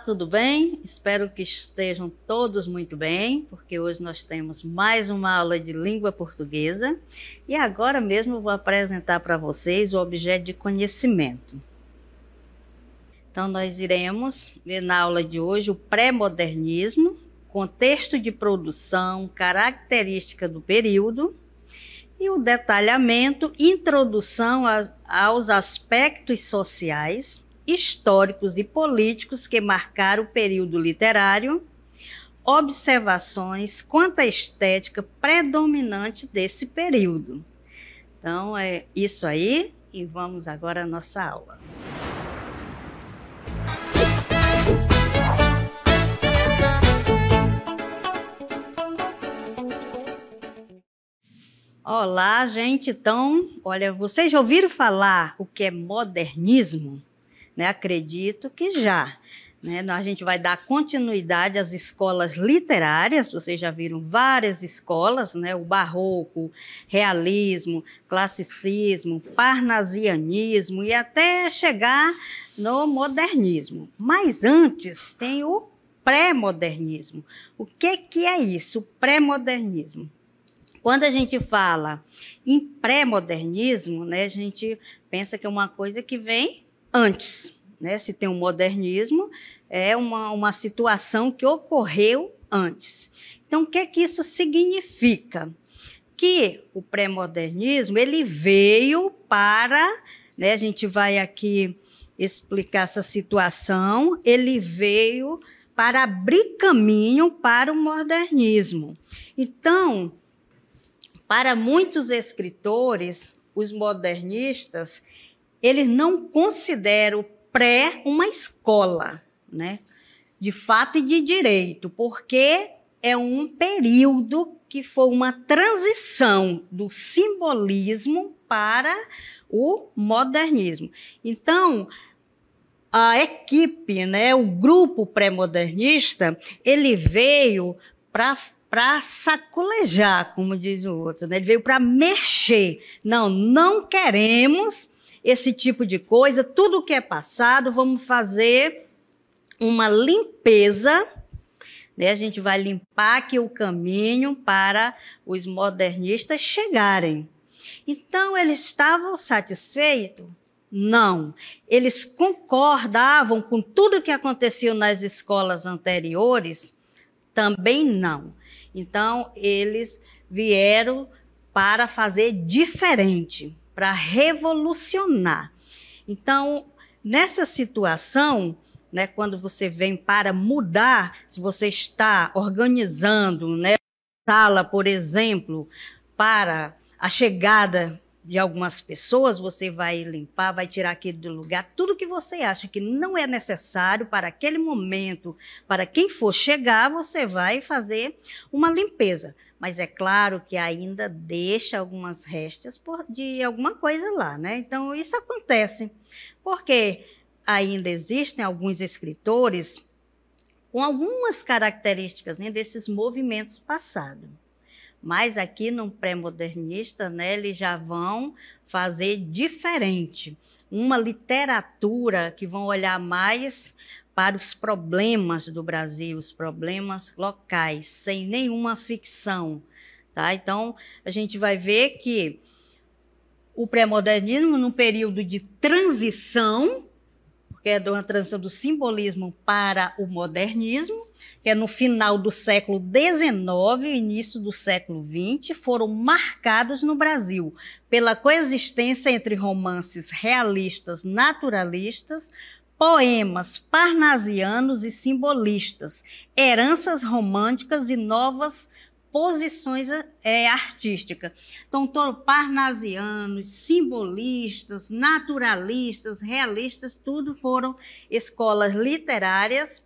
tudo bem? Espero que estejam todos muito bem, porque hoje nós temos mais uma aula de língua portuguesa e agora mesmo eu vou apresentar para vocês o objeto de conhecimento. Então, nós iremos ver na aula de hoje o pré-modernismo, contexto de produção, característica do período e o detalhamento, introdução aos aspectos sociais, históricos e políticos que marcaram o período literário, observações quanto à estética predominante desse período. Então, é isso aí e vamos agora à nossa aula. Olá, gente. Então, olha, vocês já ouviram falar o que é modernismo? Né? Acredito que já. Né? A gente vai dar continuidade às escolas literárias, vocês já viram várias escolas, né? O barroco, realismo, classicismo, parnasianismo e até chegar no modernismo. Mas antes tem o pré-modernismo. O que é isso, o pré-modernismo? Quando a gente fala em pré-modernismo, né, a gente pensa que é uma coisa que vem antes, né? Se tem um modernismo, é uma situação que ocorreu antes. Então, o que isso significa? Que o pré-modernismo, ele veio para, né, a gente vai aqui explicar essa situação, ele veio para abrir caminho para o modernismo. Então, para muitos escritores, os modernistas, eles não consideram pré uma escola, né? De fato e de direito, porque é um período que foi uma transição do simbolismo para o modernismo. Então, a equipe, né, o grupo pré-modernista, ele veio para sacolejar, como diz o outro, né? Ele veio para mexer. Não queremos esse tipo de coisa, tudo que é passado, vamos fazer uma limpeza, né? A gente vai limpar aqui o caminho para os modernistas chegarem. Então, eles estavam satisfeitos? Não. Eles concordavam com tudo que aconteceu nas escolas anteriores? Também não. Então, eles vieram para fazer diferente, para revolucionar. Então, nessa situação, né, quando você vem para mudar, se você está organizando, né, sala, por exemplo, para a chegada de algumas pessoas, você vai limpar, vai tirar aquilo do lugar, tudo que você acha que não é necessário para aquele momento, para quem for chegar, você vai fazer uma limpeza. Mas é claro que ainda deixa algumas restas de alguma coisa lá, né? Então, isso acontece, porque ainda existem alguns escritores com algumas características, né, desses movimentos passados. Mas aqui no pré-modernista, né, eles já vão fazer diferente. Uma literatura que vão olhar mais para os problemas do Brasil, os problemas locais, sem nenhuma ficção. Tá? Então, a gente vai ver que o pré-modernismo, num período de transição, que é uma transição do simbolismo para o modernismo, que é no final do século XIX e início do século XX, foram marcados no Brasil pela coexistência entre romances realistas, naturalistas, poemas parnasianos e simbolistas, heranças românticas e novas posições artísticas. Então, parnasianos, simbolistas, naturalistas, realistas, tudo foram escolas literárias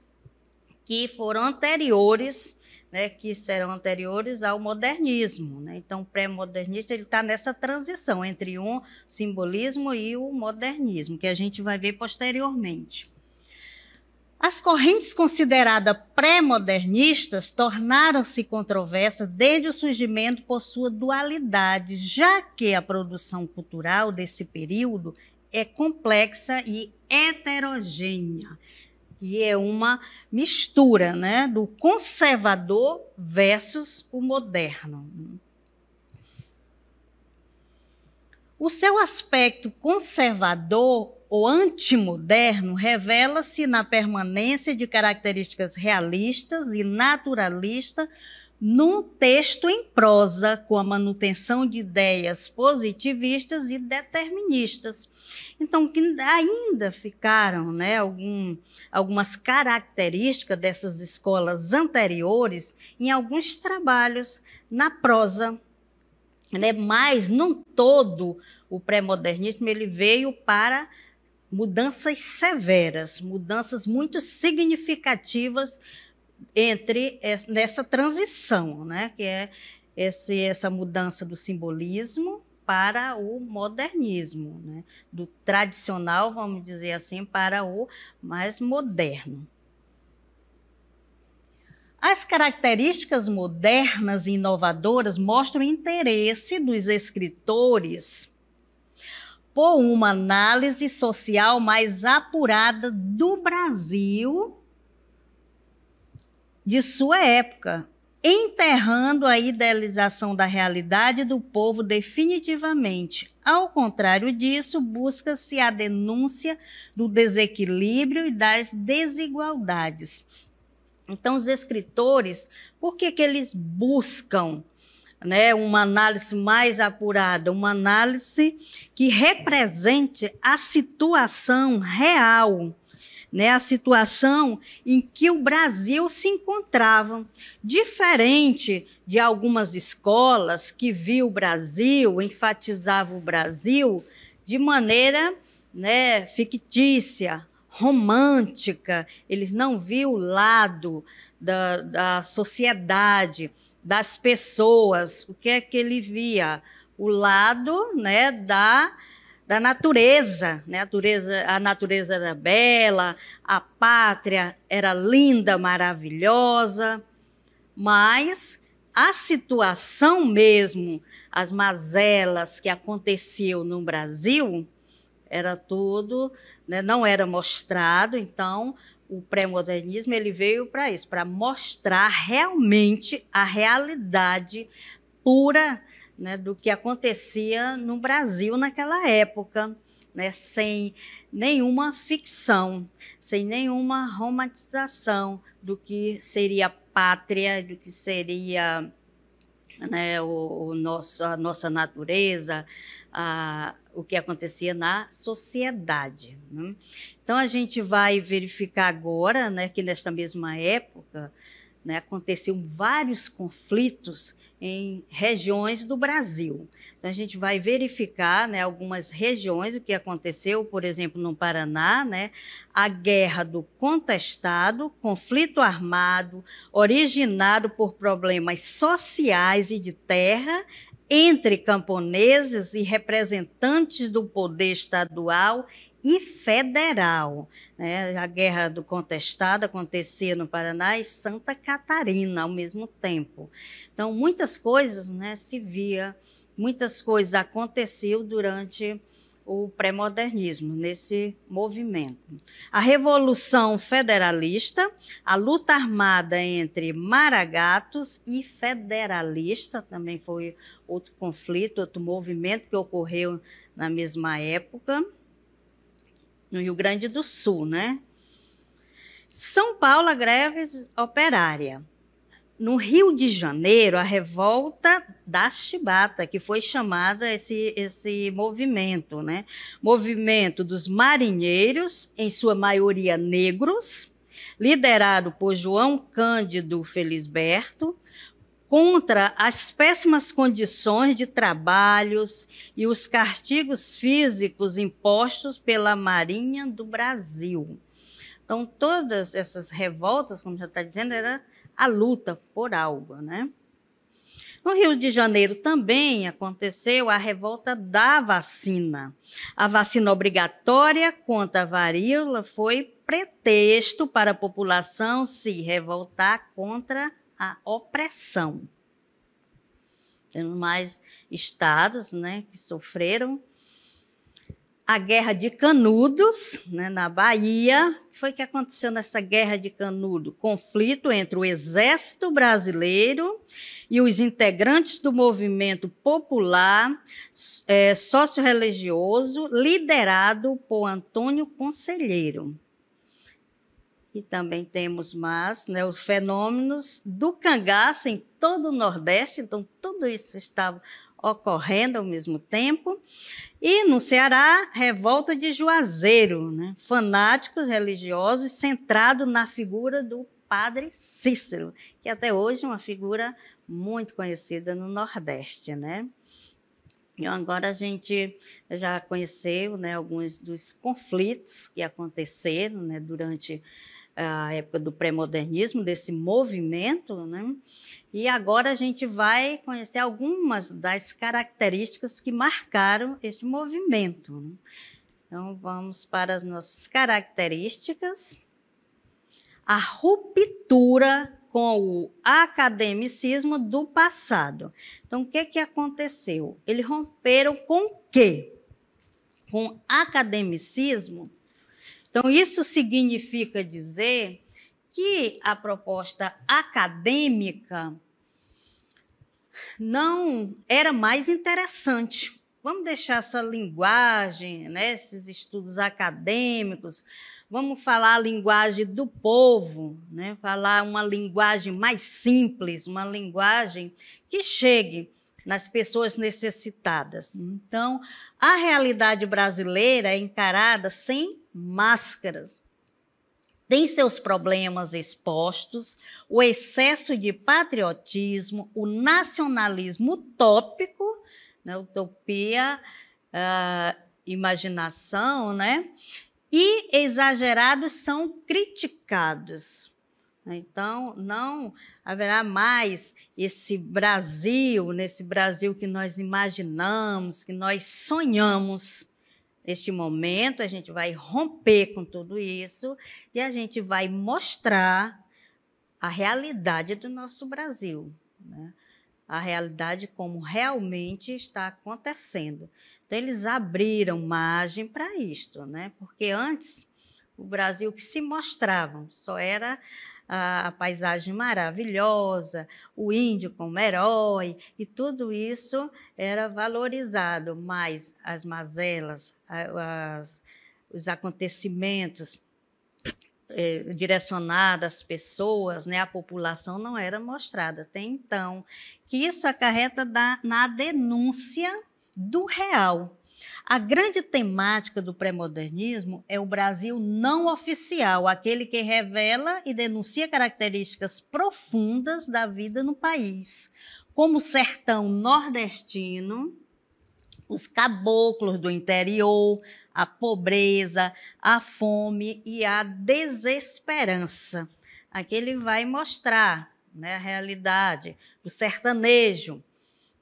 que foram anteriores, né, que serão anteriores ao modernismo. Né? Então, o pré-modernista está nessa transição entre o simbolismo e o modernismo, que a gente vai ver posteriormente. As correntes consideradas pré-modernistas tornaram-se controversas desde o surgimento por sua dualidade, já que a produção cultural desse período é complexa e heterogênea. E é uma mistura, né, do conservador versus o moderno. O seu aspecto conservador ou antimoderno revela-se na permanência de características realistas e naturalistas num texto em prosa, com a manutenção de ideias positivistas e deterministas. Então, que ainda ficaram, né, algumas características dessas escolas anteriores em alguns trabalhos na prosa. Né? Mas, num todo, o pré-modernismo ele veio para mudanças severas, mudanças muito significativas nessa transição, né? Que é essa mudança do simbolismo para o modernismo, né? Do tradicional, vamos dizer assim, para o mais moderno. As características modernas e inovadoras mostram o interesse dos escritores por uma análise social mais apurada do Brasil de sua época, enterrando a idealização da realidade do povo definitivamente. Ao contrário disso, busca-se a denúncia do desequilíbrio e das desigualdades. Então, os escritores, por que eles buscam, né, uma análise mais apurada, uma análise que represente a situação real, né, a situação em que o Brasil se encontrava, diferente de algumas escolas que viam o Brasil, enfatizavam o Brasil de maneira, né, fictícia, romântica. Eles não viam o lado da sociedade, das pessoas. O que é que ele via? O lado, né, da natureza, né? A natureza era bela, a pátria era linda, maravilhosa, mas a situação mesmo, as mazelas que aconteciam no Brasil, era tudo, né, não era mostrado. Então, o pré-modernismo ele veio para isso, para mostrar realmente a realidade pura, né, do que acontecia no Brasil naquela época, né, sem nenhuma ficção, sem nenhuma romantização do que seria pátria, do que seria, né, a nossa natureza, o que acontecia na sociedade. Né? Então, a gente vai verificar agora, né, que nesta mesma época, né, aconteciam vários conflitos em regiões do Brasil. Então, a gente vai verificar, né, algumas regiões, o que aconteceu, por exemplo, no Paraná, né, a Guerra do Contestado, conflito armado, originado por problemas sociais e de terra, entre camponeses e representantes do poder estadual e federal. Né? A Guerra do Contestado acontecia no Paraná e Santa Catarina ao mesmo tempo. Então, muitas coisas, né, se via, muitas coisas aconteciam durante o pré-modernismo, nesse movimento. A Revolução Federalista, a luta armada entre maragatos e federalista, também foi outro conflito, outro movimento que ocorreu na mesma época, no Rio Grande do Sul, né? São Paulo, a greve operária. No Rio de Janeiro, a revolta da chibata, que foi chamada esse movimento, né? Movimento dos marinheiros, em sua maioria negros, liderado por João Cândido Felisberto, contra as péssimas condições de trabalhos e os castigos físicos impostos pela Marinha do Brasil. Então, todas essas revoltas, como já está dizendo, era a luta por algo, né? No Rio de Janeiro também aconteceu a revolta da vacina. A vacina obrigatória contra a varíola foi pretexto para a população se revoltar contra a opressão. Temos mais estados, né, que sofreram. a Guerra de Canudos, né, na Bahia. O que foi que aconteceu nessa Guerra de Canudos? Conflito entre o Exército Brasileiro e os integrantes do movimento popular sócio-religioso, liderado por Antônio Conselheiro. E também temos mais, né, os fenômenos do cangaço em todo o Nordeste, então tudo isso estava ocorrendo ao mesmo tempo. E no Ceará, revolta de Juazeiro, né, fanáticos religiosos centrados na figura do Padre Cícero, que até hoje é uma figura muito conhecida no Nordeste, né? E agora a gente já conheceu, né, alguns dos conflitos que aconteceram, né, durante a época do pré-modernismo, desse movimento, né? E agora a gente vai conhecer algumas das características que marcaram este movimento, né? Então, vamos para as nossas características. A ruptura com o academicismo do passado. Então, o que aconteceu? Eles romperam com o quê? Com academicismo. Então, isso significa dizer que a proposta acadêmica não era mais interessante. Vamos deixar essa linguagem, né, esses estudos acadêmicos, vamos falar a linguagem do povo, né, falar uma linguagem mais simples, uma linguagem que chegue nas pessoas necessitadas. Então, a realidade brasileira é encarada sem máscaras. Tem seus problemas expostos, o excesso de patriotismo, o nacionalismo utópico, né, utopia, imaginação, né, e exagerados são criticados. Então, não haverá mais esse Brasil, nesse Brasil que nós imaginamos, que nós sonhamos. Neste momento, a gente vai romper com tudo isso e a gente vai mostrar a realidade do nosso Brasil, né? A realidade como realmente está acontecendo. Então, eles abriram margem para isto, né? Porque antes, o Brasil que se mostrava só era a paisagem maravilhosa, o índio como herói, e tudo isso era valorizado, mas as mazelas, os acontecimentos direcionados às pessoas, né, à população, não era mostrada até então, que isso acarreta na denúncia do real. A grande temática do pré-modernismo é o Brasil não oficial, aquele que revela e denuncia características profundas da vida no país, como o sertão nordestino, os caboclos do interior, a pobreza, a fome e a desesperança. Aqui ele vai mostrar, né, a realidade do sertanejo.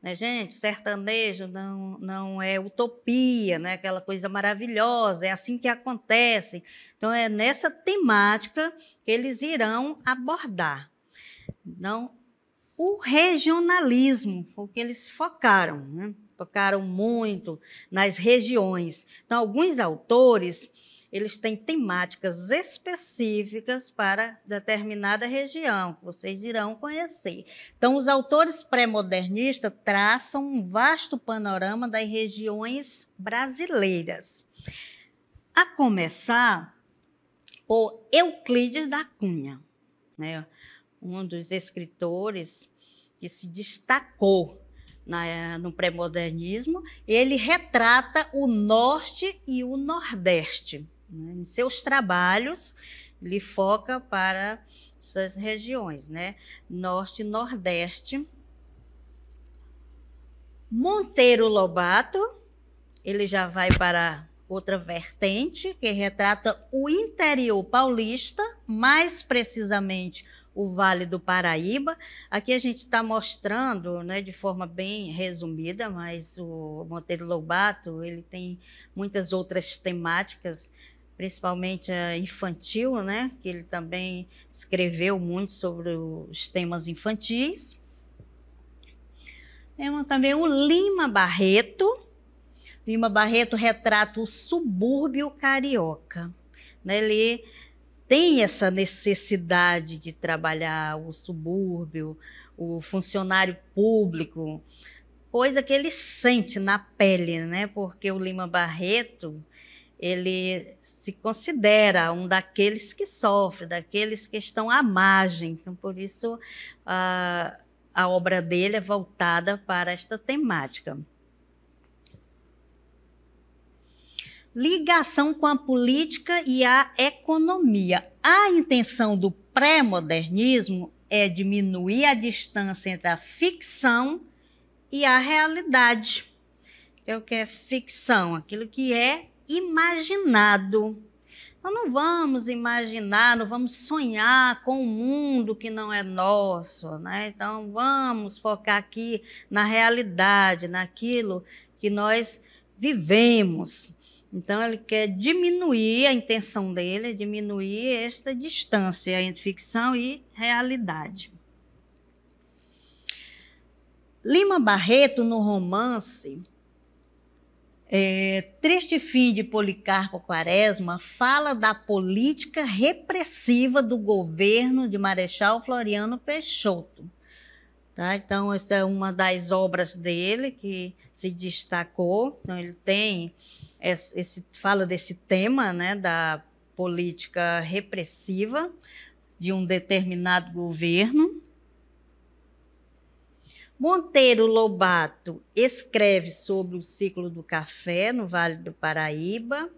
Né, gente, sertanejo não é utopia, né, aquela coisa maravilhosa, é assim que acontece. Então, é nessa temática que eles irão abordar. Não, o regionalismo, o que eles focaram, né? Focaram muito nas regiões. Então, alguns autores, eles têm temáticas específicas para determinada região, que vocês irão conhecer. Então, os autores pré-modernistas traçam um vasto panorama das regiões brasileiras. A começar por Euclides da Cunha, né? Um dos escritores que se destacou no pré-modernismo. Ele retrata o Norte e o Nordeste. Né? Em seus trabalhos, ele foca para essas regiões, né? Norte e Nordeste. Monteiro Lobato, ele já vai para outra vertente, que retrata o interior paulista, mais precisamente o Vale do Paraíba. Aqui a gente está mostrando, né, de forma bem resumida, mas o Monteiro Lobato ele tem muitas outras temáticas, principalmente a infantil, né, que ele também escreveu muito sobre os temas infantis. Temos também o Lima Barreto, Lima Barreto retrata o subúrbio carioca, né? Ele tem essa necessidade de trabalhar o subúrbio, o funcionário público, coisa que ele sente na pele, né? Porque o Lima Barreto, ele se considera um daqueles que sofrem, daqueles que estão à margem. Então, por isso, a obra dele é voltada para esta temática. Ligação com a política e a economia. A intenção do pré-modernismo é diminuir a distância entre a ficção e a realidade. É o que é ficção, aquilo que é imaginado. Então, não vamos imaginar, não vamos sonhar com um mundo que não é nosso, né? Então, vamos focar aqui na realidade, naquilo que nós vivemos. Então, ele quer diminuir, a intenção dele é diminuir esta distância entre ficção e realidade. Lima Barreto, no romance Triste Fim de Policarpo Quaresma, fala da política repressiva do governo de Marechal Floriano Peixoto. Tá? Então, essa é uma das obras dele que se destacou. Então, ele tem fala desse tema, né, da política repressiva de um determinado governo. Monteiro Lobato escreve sobre o ciclo do café no Vale do Paraíba,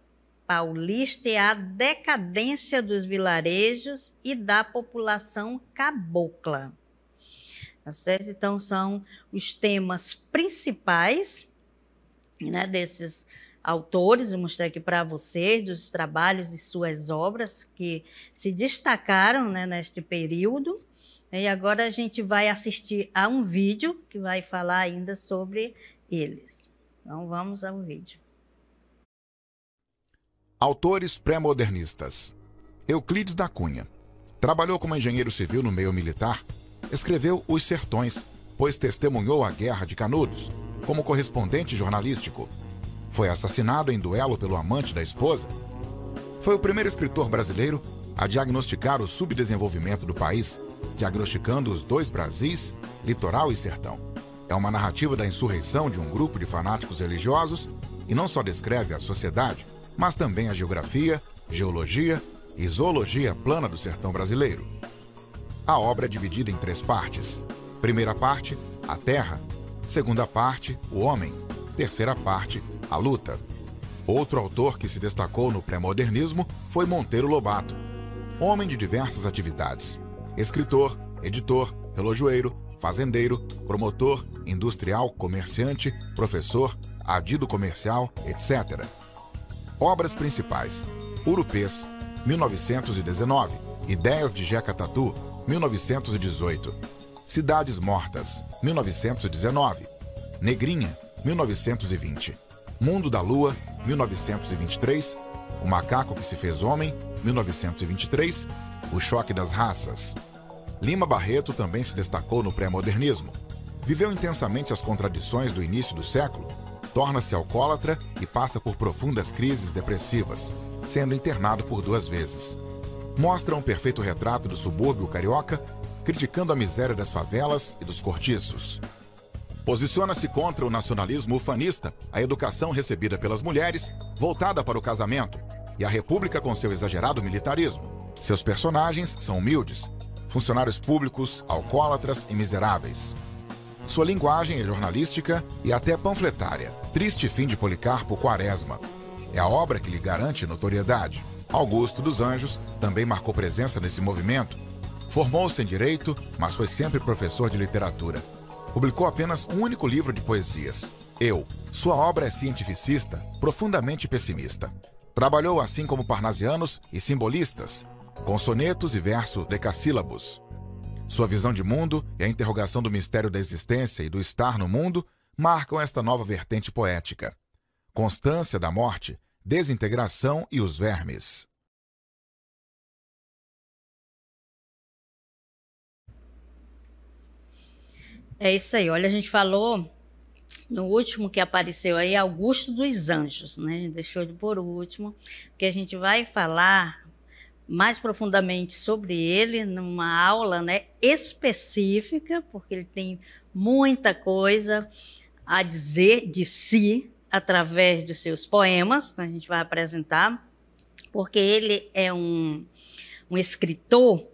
paulista, e a decadência dos vilarejos e da população cabocla. Tá certo? Então, são os temas principais, né, desses autores. Vou mostrar aqui para vocês dos trabalhos e suas obras que se destacaram, né, neste período. E agora a gente vai assistir a um vídeo que vai falar ainda sobre eles. Então, vamos ao vídeo. Autores pré-modernistas. Euclides da Cunha. Trabalhou como engenheiro civil no meio militar. Escreveu Os Sertões, pois testemunhou a Guerra de Canudos, como correspondente jornalístico. Foi assassinado em duelo pelo amante da esposa. Foi o primeiro escritor brasileiro a diagnosticar o subdesenvolvimento do país, diagnosticando os dois Brasis, litoral e sertão. É uma narrativa da insurreição de um grupo de fanáticos religiosos e não só descreve a sociedade, mas também a geografia, geologia e zoologia plana do sertão brasileiro. A obra é dividida em 3 partes. Primeira parte, a terra. Segunda parte, o homem. Terceira parte, a luta. Outro autor que se destacou no pré-modernismo foi Monteiro Lobato, homem de diversas atividades. Escritor, editor, relojoeiro, fazendeiro, promotor, industrial, comerciante, professor, adido comercial, etc. Obras principais: Urupês, 1919, Ideias de Jeca Tatu, 1918, Cidades Mortas, 1919, Negrinha, 1920, Mundo da Lua, 1923, O Macaco que se fez homem, 1923, O Choque das Raças. Lima Barreto também se destacou no pré-modernismo. Viveu intensamente as contradições do início do século, torna-se alcoólatra e passa por profundas crises depressivas, sendo internado por 2 vezes. Mostra um perfeito retrato do subúrbio carioca, criticando a miséria das favelas e dos cortiços. Posiciona-se contra o nacionalismo ufanista, a educação recebida pelas mulheres, voltada para o casamento, e a república com seu exagerado militarismo. Seus personagens são humildes, funcionários públicos, alcoólatras e miseráveis. Sua linguagem é jornalística e até panfletária. Triste Fim de Policarpo Quaresma. É a obra que lhe garante notoriedade. Augusto dos Anjos também marcou presença nesse movimento. Formou-se em Direito, mas foi sempre professor de literatura. Publicou apenas um único livro de poesias, Eu. Sua obra é cientificista, profundamente pessimista. Trabalhou assim como parnasianos e simbolistas, com sonetos e verso decassílabos. Sua visão de mundo e a interrogação do mistério da existência e do estar no mundo marcam esta nova vertente poética. Constância da morte, desintegração e os vermes. É isso aí. Olha, a gente falou No último que apareceu aí, Augusto dos Anjos, né? A gente deixou ele por último, porque a gente vai falar mais profundamente sobre ele numa aula, né, específica, porque ele tem muita coisa a dizer de si através dos seus poemas. Então a gente vai apresentar, porque ele é um escritor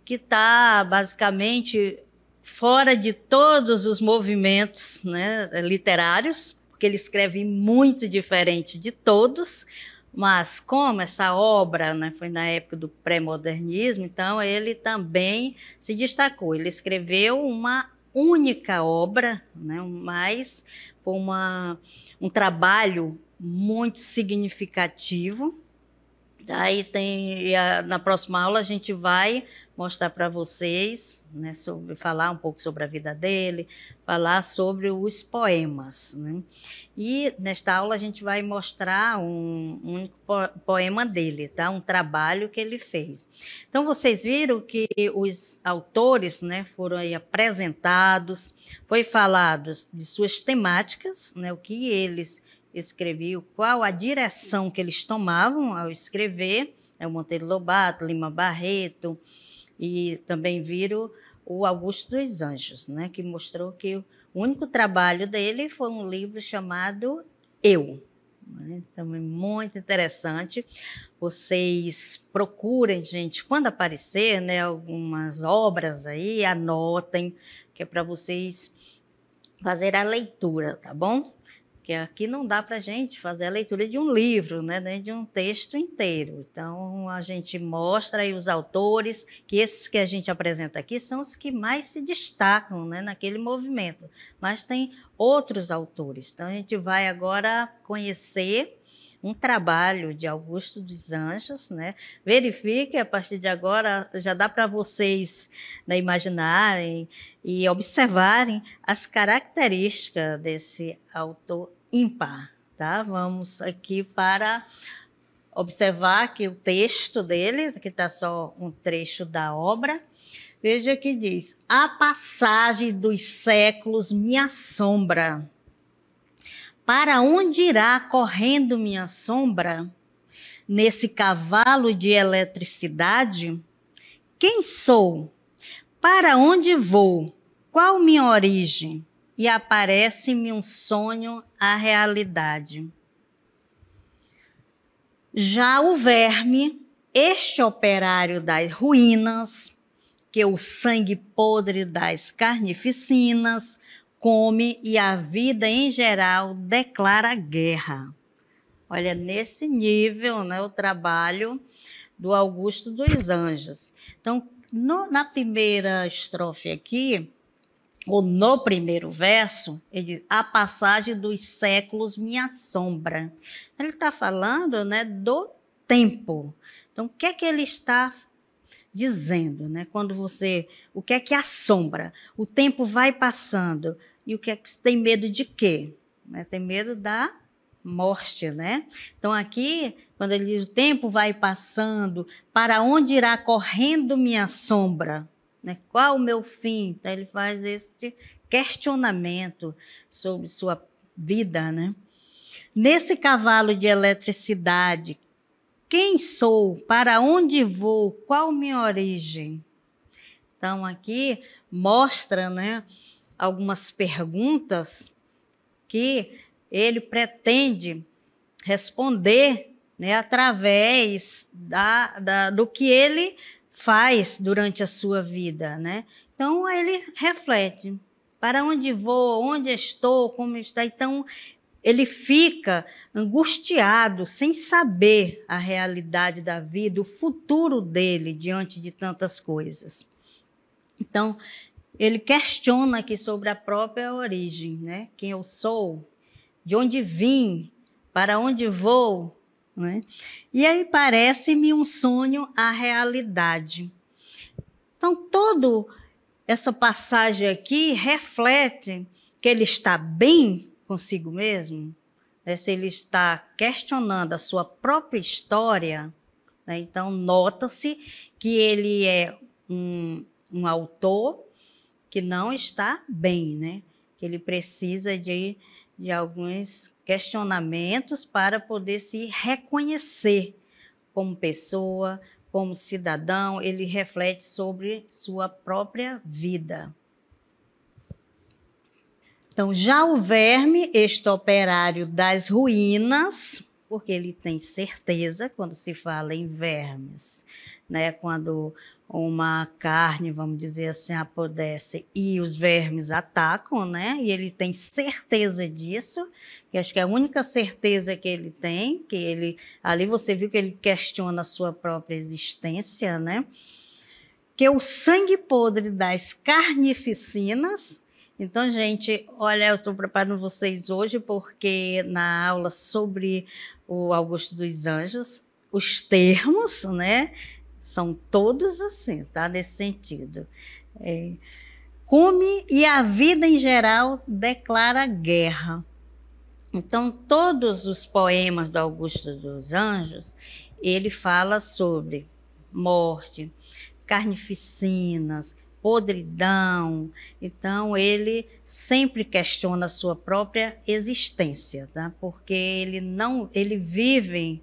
que está basicamente fora de todos os movimentos, né, literários, porque ele escreve muito diferente de todos, mas como essa obra, né, foi na época do pré-modernismo, então ele também se destacou. Ele escreveu uma única obra, né, mas foi um trabalho muito significativo. Aí na próxima aula a gente vai mostrar para vocês, né, falar um pouco sobre a vida dele, falar sobre os poemas, né? E nesta aula a gente vai mostrar um único poema dele, tá? Um trabalho que ele fez. Então vocês viram que os autores, né, foram aí apresentados, foi falado de suas temáticas, né, o que eles escreviam, qual a direção que eles tomavam ao escrever, o Monteiro Lobato, Lima Barreto, e também viram o Augusto dos Anjos, né, que mostrou que o único trabalho dele foi um livro chamado Eu. Né? Então, é muito interessante. Vocês procurem, gente, quando aparecer, né, algumas obras aí, anotem, que é para vocês fazer a leitura, tá bom? Porque aqui não dá para a gente fazer a leitura de um livro, né, nem de um texto inteiro. Então, a gente mostra aí os autores, que esses que a gente apresenta aqui são os que mais se destacam, né, naquele movimento. Mas tem outros autores. Então, a gente vai agora conhecer um trabalho de Augusto dos Anjos, né? Verifique, a partir de agora, já dá para vocês, né, imaginarem e observarem as características desse autor ímpar, tá? Vamos aqui para observar que o texto dele, que está só um trecho da obra, veja que diz: a passagem dos séculos me assombra. Para onde irá correndo minha sombra? Nesse cavalo de eletricidade? Quem sou? Para onde vou? Qual minha origem? E aparece-me um sonho, a realidade. Já o verme, este operário das ruínas, que o sangue podre das carnificinas come e a vida em geral declara guerra. Olha, nesse nível, né, o trabalho do Augusto dos Anjos. Então, na primeira estrofe aqui, ou no primeiro verso, ele diz: a passagem dos séculos me assombra. Ele está falando, né, do tempo. Então, o que é que ele está dizendo, né? O que é que assombra? O tempo vai passando. E o que é que você tem medo de quê? Né? Tem medo da morte, né? Então aqui, quando ele diz o tempo vai passando, para onde irá correndo minha sombra? Né? Qual o meu fim? Então ele faz esse questionamento sobre sua vida, né? Nesse cavalo de eletricidade, quem sou? Para onde vou? Qual minha origem? Então aqui mostra, né, algumas perguntas que ele pretende responder, né, através do que ele faz durante a sua vida, né? Então, ele reflete: para onde vou, onde estou, como está. Então, ele fica angustiado, sem saber a realidade da vida, o futuro dele diante de tantas coisas. Então, ele questiona aqui sobre a própria origem, né? Quem eu sou, de onde vim, para onde vou, né? E aí parece-me um sonho a realidade. Então, toda essa passagem aqui reflete que ele está bem consigo mesmo, né? Se ele está questionando a sua própria história, né? Então, nota-se que ele é um autor que não está bem, né? Que ele precisa de de alguns questionamentos para poder se reconhecer como pessoa, como cidadão. Ele reflete sobre sua própria vida. Então, já o verme, este operário das ruínas, porque ele tem certeza, quando se fala em vermes, né? Quando uma carne, vamos dizer assim, apodrece e os vermes atacam, né? E ele tem certeza disso, que acho que é a única certeza que ele tem, que ele, ali você viu que ele questiona a sua própria existência, né? Que o sangue podre das carnificinas. Então, gente, olha, eu estou preparando vocês hoje porque na aula sobre o Augusto dos Anjos, os termos, né, são todos assim, tá? Nesse sentido. Come e a vida em geral declara guerra. Então, todos os poemas do Augusto dos Anjos, ele fala sobre morte, carnificinas, podridão. Então, ele sempre questiona a sua própria existência, tá? Porque ele vive,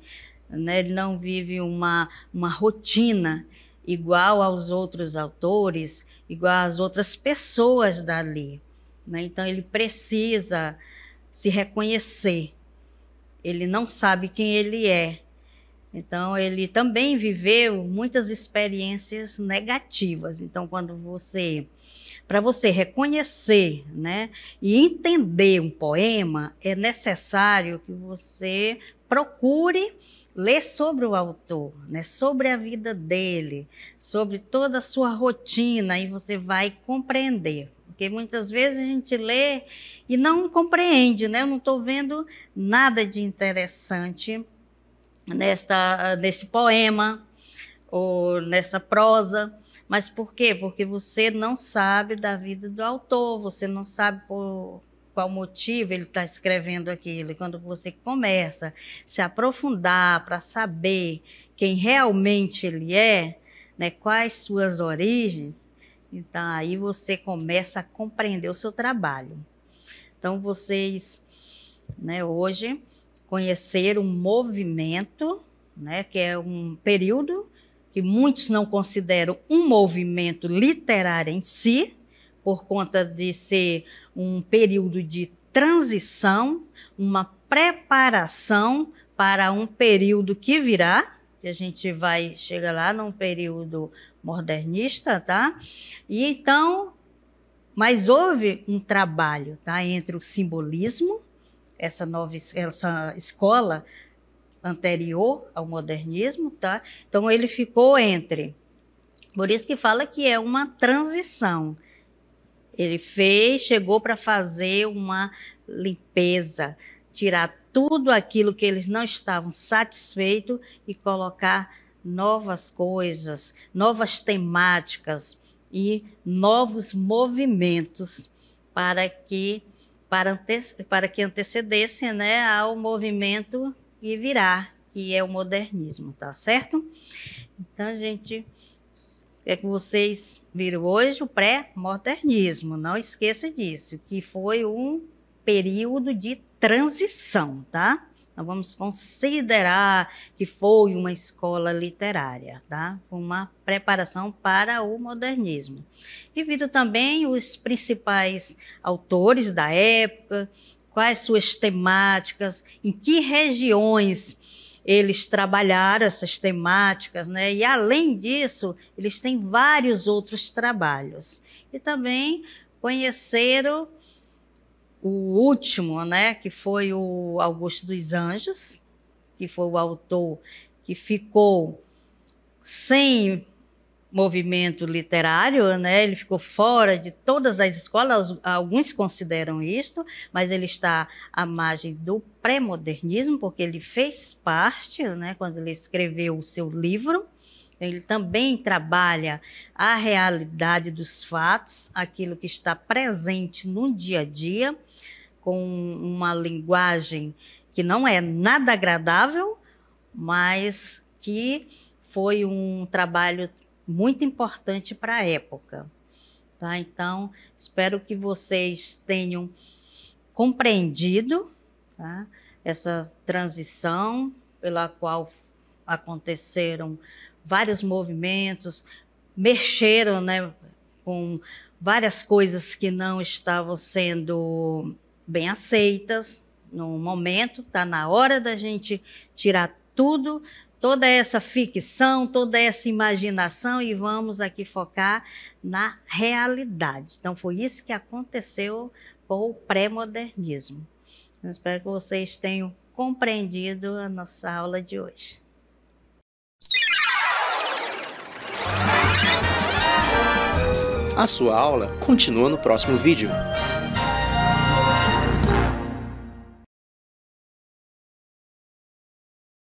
né? Ele não vive uma rotina igual aos outros autores, igual às outras pessoas dali, né? Então, ele precisa se reconhecer. Ele não sabe quem ele é. Então, ele também viveu muitas experiências negativas. Então, para você reconhecer, né, e entender um poema, é necessário que você procure ler sobre o autor, né, sobre a vida dele, sobre toda a sua rotina, e você vai compreender. Porque muitas vezes a gente lê e não compreende, né? Eu não estou vendo nada de interessante nesse poema ou nessa prosa. Mas por quê? Porque você não sabe da vida do autor, você não sabe por qual motivo ele está escrevendo aquilo. E quando você começa a se aprofundar para saber quem realmente ele é, né, quais suas origens, então aí você começa a compreender o seu trabalho. Então vocês, né, hoje conheceram um movimento, né, que é um período que muitos não consideram um movimento literário em si, por conta de ser um período de transição, uma preparação para um período que virá, que a gente vai chegar lá num período modernista, tá? E então, mas houve um trabalho, tá, entre o simbolismo, essa escola anterior ao modernismo, tá? Então ele ficou entre. Por isso que fala que é uma transição. Ele chegou para fazer uma limpeza, tirar tudo aquilo que eles não estavam satisfeitos e colocar novas coisas, novas temáticas e novos movimentos para que antecedessem, né, ao movimento que virá, que é o modernismo, tá certo? Então, gente, é que vocês viram hoje o pré-modernismo, não esqueça disso, que foi um período de transição, tá? Nós vamos considerar que foi uma escola literária, tá? Uma preparação para o modernismo. E viram também os principais autores da época, quais suas temáticas, em que regiões eles trabalharam essas temáticas, né? E, além disso, eles têm vários outros trabalhos. E também conheceram o último, né? Que foi o Augusto dos Anjos, que foi o autor que ficou sem movimento literário, né? Ele ficou fora de todas as escolas, alguns consideram isto, mas ele está à margem do pré-modernismo, porque ele fez parte, né, quando ele escreveu o seu livro. Ele também trabalha a realidade dos fatos, aquilo que está presente no dia a dia, com uma linguagem que não é nada agradável, mas que foi um trabalho muito importante para a época, tá? Então, espero que vocês tenham compreendido, tá? Essa transição pela qual aconteceram vários movimentos, mexeram, né, com várias coisas que não estavam sendo bem aceitas no momento. Está na hora da gente tirar tudo, toda essa ficção, toda essa imaginação, e vamos aqui focar na realidade. Então, foi isso que aconteceu com o pré-modernismo. Eu espero que vocês tenham compreendido a nossa aula de hoje. A sua aula continua no próximo vídeo.